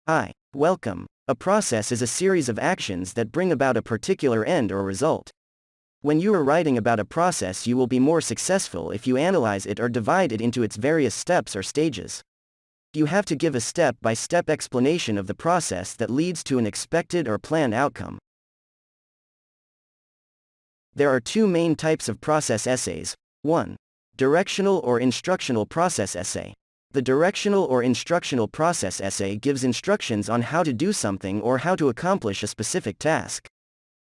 Hi, welcome. A process is a series of actions that bring about a particular end or result. When you are writing about a process, you will be more successful if you analyze it or divide it into its various steps or stages. You have to give a step-by-step explanation of the process that leads to an expected or planned outcome. There are two main types of process essays. 1. Directional or instructional process essay. The directional or instructional process essay gives instructions on how to do something or how to accomplish a specific task.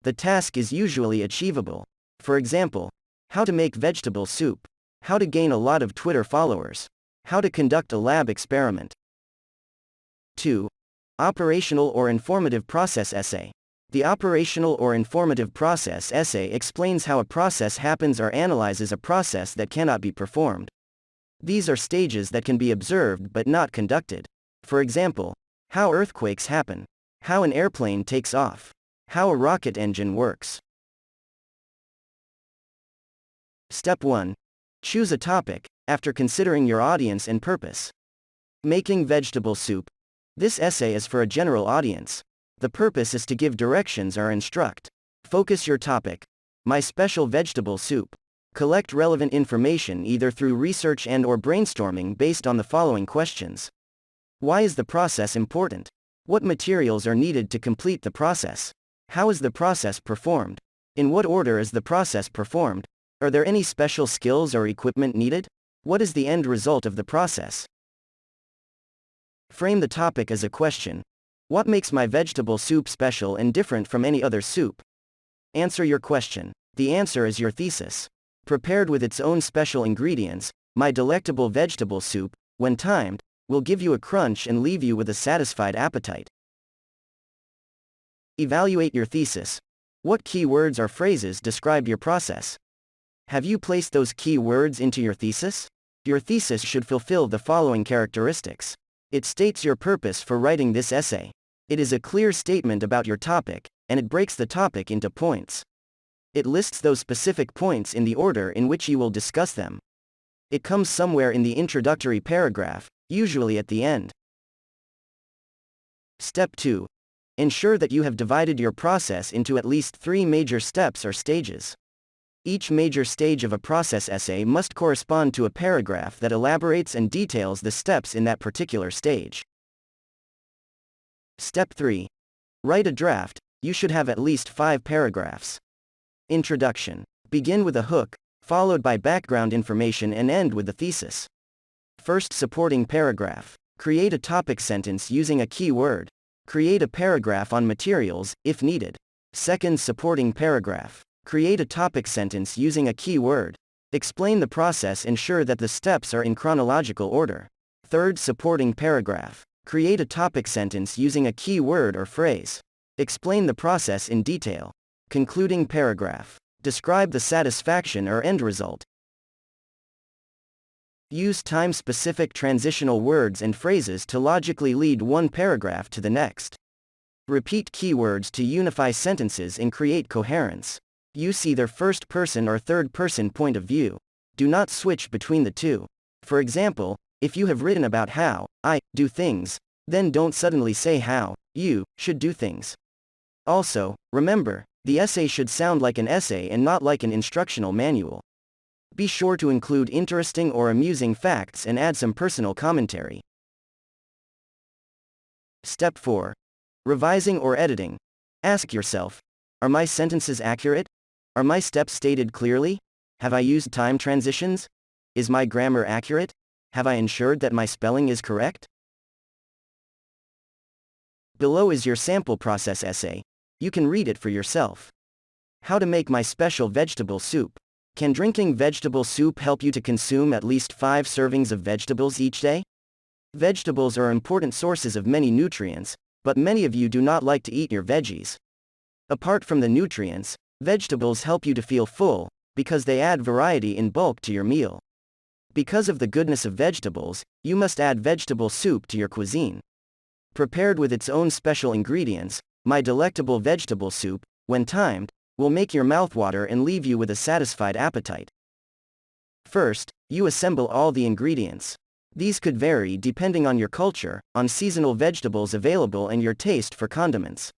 The task is usually achievable. For example, how to make vegetable soup, how to gain a lot of Twitter followers, how to conduct a lab experiment. 2. Operational or informative process essay. The operational or informative process essay explains how a process happens or analyzes a process that cannot be performed. These are stages that can be observed but not conducted. For example, how earthquakes happen, how an airplane takes off, how a rocket engine works. Step 1. Choose a topic, after considering your audience and purpose. Making vegetable soup. This essay is for a general audience. The purpose is to give directions or instruct. Focus your topic. My special vegetable soup. Collect relevant information either through research and/or brainstorming based on the following questions. Why is the process important? What materials are needed to complete the process? How is the process performed? In what order is the process performed? Are there any special skills or equipment needed? What is the end result of the process? Frame the topic as a question. What makes my vegetable soup special and different from any other soup? Answer your question. The answer is your thesis. Prepared with its own special ingredients, my delectable vegetable soup, when timed, will give you a crunch and leave you with a satisfied appetite. Evaluate your thesis. What key words or phrases describe your process? Have you placed those key words into your thesis? Your thesis should fulfill the following characteristics. It states your purpose for writing this essay. It is a clear statement about your topic, and it breaks the topic into points. It lists those specific points in the order in which you will discuss them. It comes somewhere in the introductory paragraph, usually at the end. Step 2. Ensure that you have divided your process into at least 3 major steps or stages. Each major stage of a process essay must correspond to a paragraph that elaborates and details the steps in that particular stage. Step 3. Write a draft. You should have at least 5 paragraphs. Introduction. Begin with a hook, followed by background information and end with the thesis. First supporting paragraph. Create a topic sentence using a key word. Create a paragraph on materials, if needed. Second supporting paragraph. Create a topic sentence using a key word. Explain the process. Ensure that the steps are in chronological order. Third supporting paragraph. Create a topic sentence using a key word or phrase. Explain the process in detail. Concluding paragraph. Describe the satisfaction or end result. Use time-specific transitional words and phrases to logically lead one paragraph to the next. Repeat keywords to unify sentences and create coherence. Use either first-person or third-person point of view. Do not switch between the two. For example, if you have written about how I do things, then don't suddenly say how you should do things. Also, remember, the essay should sound like an essay and not like an instructional manual. Be sure to include interesting or amusing facts and add some personal commentary. Step 4. Revising or editing. Ask yourself, are my sentences accurate? Are my steps stated clearly? Have I used time transitions? Is my grammar accurate? Have I ensured that my spelling is correct? Below is your sample process essay. You can read it for yourself. How to make my special vegetable soup. Can drinking vegetable soup help you to consume at least 5 servings of vegetables each day? Vegetables are important sources of many nutrients, but many of you do not like to eat your veggies. Apart from the nutrients, vegetables help you to feel full, because they add variety in bulk to your meal. Because of the goodness of vegetables, you must add vegetable soup to your cuisine. Prepared with its own special ingredients, my delectable vegetable soup, when timed, will make your mouth water and leave you with a satisfied appetite. First, you assemble all the ingredients. These could vary depending on your culture, on seasonal vegetables available, and your taste for condiments.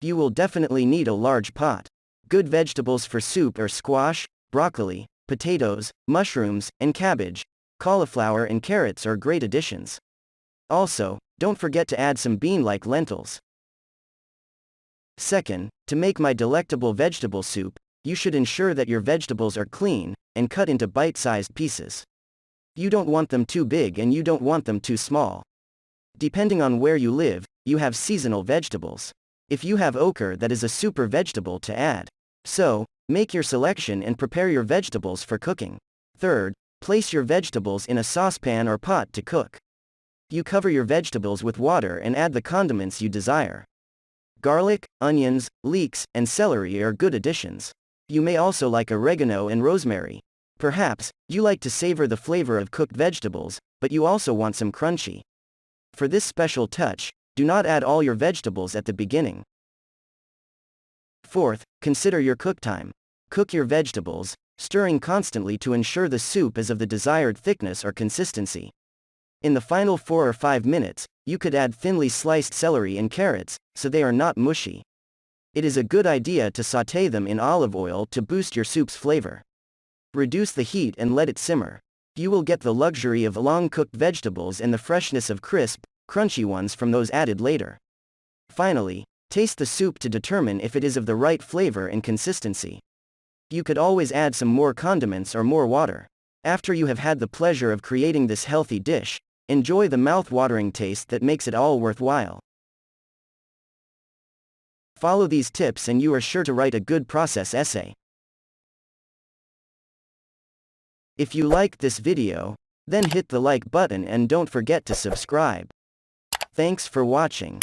You will definitely need a large pot. Good vegetables for soup are squash, broccoli, potatoes, mushrooms, and cabbage. Cauliflower and carrots are great additions. Also, don't forget to add some bean-like lentils. Second, to make my delectable vegetable soup, you should ensure that your vegetables are clean and cut into bite-sized pieces. You don't want them too big and you don't want them too small. Depending on where you live, you have seasonal vegetables. If you have okra, that is a super vegetable to add. So, make your selection and prepare your vegetables for cooking. Third, place your vegetables in a saucepan or pot to cook. You cover your vegetables with water and add the condiments you desire. Garlic, onions, leeks, and celery are good additions. You may also like oregano and rosemary. Perhaps, you like to savor the flavor of cooked vegetables, but you also want some crunchy. For this special touch, do not add all your vegetables at the beginning. Fourth, consider your cook time. Cook your vegetables, stirring constantly to ensure the soup is of the desired thickness or consistency. In the final 4 or 5 minutes, you could add thinly sliced celery and carrots, so they are not mushy. It is a good idea to sauté them in olive oil to boost your soup's flavor. Reduce the heat and let it simmer. You will get the luxury of long-cooked vegetables and the freshness of crisp, crunchy ones from those added later. Finally, taste the soup to determine if it is of the right flavor and consistency. You could always add some more condiments or more water. After you have had the pleasure of creating this healthy dish, enjoy the mouth-watering taste that makes it all worthwhile. Follow these tips and you are sure to write a good process essay. If you liked this video, then hit the like button and don't forget to subscribe. Thanks for watching.